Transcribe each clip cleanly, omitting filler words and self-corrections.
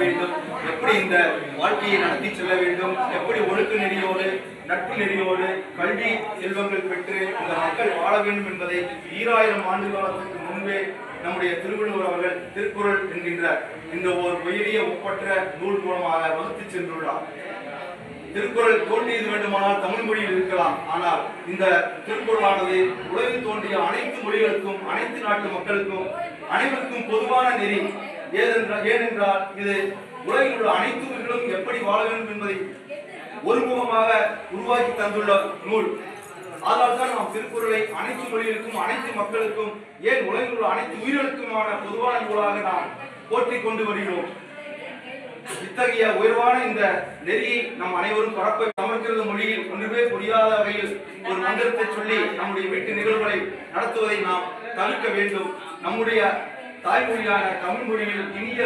வேண்டும், எப்படி இந்த வாழ்க்கையை நடத்தி செல்ல வேண்டும், எப்படி ஒழுக்க நெறியோடு நட்பு நெறியோடு கல்வி செல்வங்கள் பெற்று இந்த மக்கள் வாழ வேண்டும் என்பதை 2000 ஆண்டு காலத்துக்கு முன்பே நம்முடைய திருவள்ளுவர் அவர்கள் திருக்குறள் என்கின்ற இந்த ஒரு பெரிய ஒப்பற்ற நூல் மூலமாக வகுத்து சென்றுள்ளார். திருக்குறள் தோன்றியது வேண்டுமானால் தமிழ் மொழியில் இருக்கலாம். ஆனால் இந்த திருக்குறளானது உலகில் தோன்றிய அனைத்து மொழிகளுக்கும் அனைத்து நாட்டு மக்களுக்கும் அனைவருக்கும் பொதுவான நெறி. ஏனென்றால் இது உலகில் உள்ள அனைத்து உயிர்களும் எப்படி வாழ வேண்டும் என்பதை ஒருமுகமாக உருவாக்கி தந்துள்ள நூல். அதனால்தான் நாம் திருக்குறளை அனைத்து மொழிகளுக்கும் அனைத்து மக்களுக்கும் ஏன் உலகில் உள்ள அனைத்து உயிர்களுக்குமான பொதுவான நூலாக நாம் போற்றிக் கொண்டு வருகிறோம். இத்தகைய உயர்வான இந்த நெறியை நம் அனைவரும் பரப்ப சமஸ்கிருத மொழியில் ஒன்றுமே புரியாத வகையில் ஒரு மந்திரத்தை சொல்லி நம்முடைய வீட்டு நிகழ்வுகளை நடத்துவதை நாம் தவிர்க்க வேண்டும். நம்முடைய தாய்மொழியான தமிழ் மொழியில் இனிய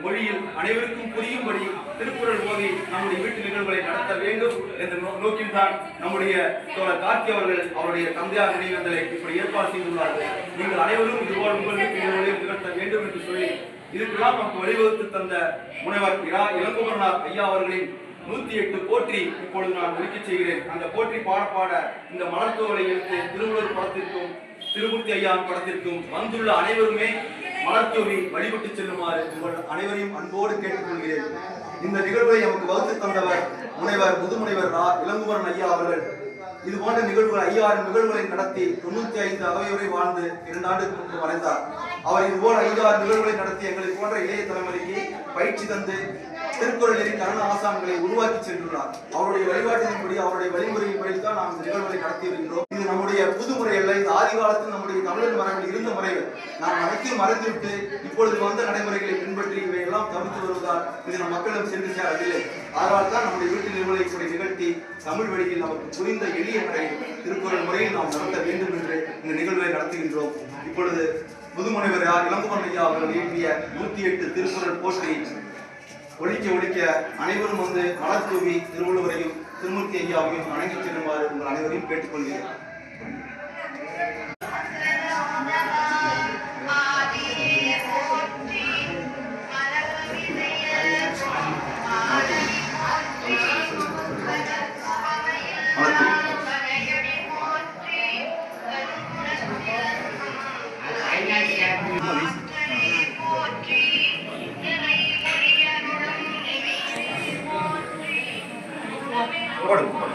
மொழியில் அனைவருக்கும் புரியும்படி திருக்குறள் ஓதி நம்முடைய வீட்டு நிகழ்வுகளை நடத்த வேண்டும் என்ற நோக்கில்தான் நம்முடைய தோழர் கார்த்தி அவர்கள் அவருடைய தந்தையார் நினைவேந்தலை இப்படி ஏற்பாடு செய்துள்ளார்கள். நீங்கள் அனைவரும் இதுபோல் உங்கள் வீட்டு நிகழ்வுகளை நிகழ்த்த வேண்டும் என்று சொல்லி இதுக்கெல்லாம் நமக்கு வழிவகுத்து தந்த முனைவர் இளங்குமரனார் ஐயா அவர்களின் 108 போற்றி இப்பொழுது நான் ஒலிக்க செய்கிறேன். அந்த போற்றி பாட இந்த மலர்த்தோலை எடுத்து திருவள்ளுவர் படத்திற்கும் திருமூர்த்தி ஐயா படத்திற்கும் வந்துள்ள அனைவருமே மலர்த்தூவி வழிபட்டு செல்லுமாறு உங்கள் அனைவரையும் அன்போடு கேட்டுக்கொள்கிறேன். இந்த நிகழ்வை நமக்கு வகுத்து தந்தவர் முனைவர் முதுமுனைவர் இளங்குமரன் ஐயா அவர்கள். இது போன்ற நிகழ்வுகள் 5000 நிகழ்வுகளை நடத்தி 95 அகவையுறை வாழ்ந்து 2 ஆண்டுக்கு முன்பு மறைந்தார். அவர் இதுபோல் 5000 நிகழ்வுகளை நடத்தி எங்களை போன்ற இளைய தலைமுறைக்கு பயிற்சி தந்து திருக்குறள் நெறி கரண ஆசான்களை உருவாக்கி சென்றுள்ளார். அவருடைய வழிபாட்டின்படி அவருடைய வழிமுறையின்படி தான் நாம் இந்த நிகழ்வுகளை நடத்தி வருகின்றோம். இது நம்முடைய புது முறை அல்ல. இது ஆதி காலத்தில் நம்முடைய தமிழர் மரபில் இருந்த முறைகள் நாம் அனைத்தையும் மறந்துவிட்டு இப்பொழுது வந்த நடைமுறைகளை பின்பற்றி இவையெல்லாம் தவிர்த்து வருவதால் இது நம் மக்களிடம் சென்று சேரவில்லை. அதனால் தான் நம்முடைய வீட்டு நிகழ்வுகளை இப்படி நிகழ்த்தி தமிழ் வழியில் நமக்கு புரிந்த எளிய முறையில் திருக்குறள் முறையில் நாம் நடத்த வேண்டும் என்று இந்த நிகழ்வை நடத்துகின்றோம். இப்பொழுது முதுமுனைவர் இளங்குமரன் ஐயா அவர்கள் இயற்றிய 108 திருக்குறள் போற்றி ஒழிக்க அனைவரும் வந்து மலர் தூவி திருவள்ளுவரையும் திருமூர்த்தி ஐயாவையும் வணங்கி செல்லுமாறு உங்கள் அனைவரையும் கேட்டுக்கொள்கிறேன். What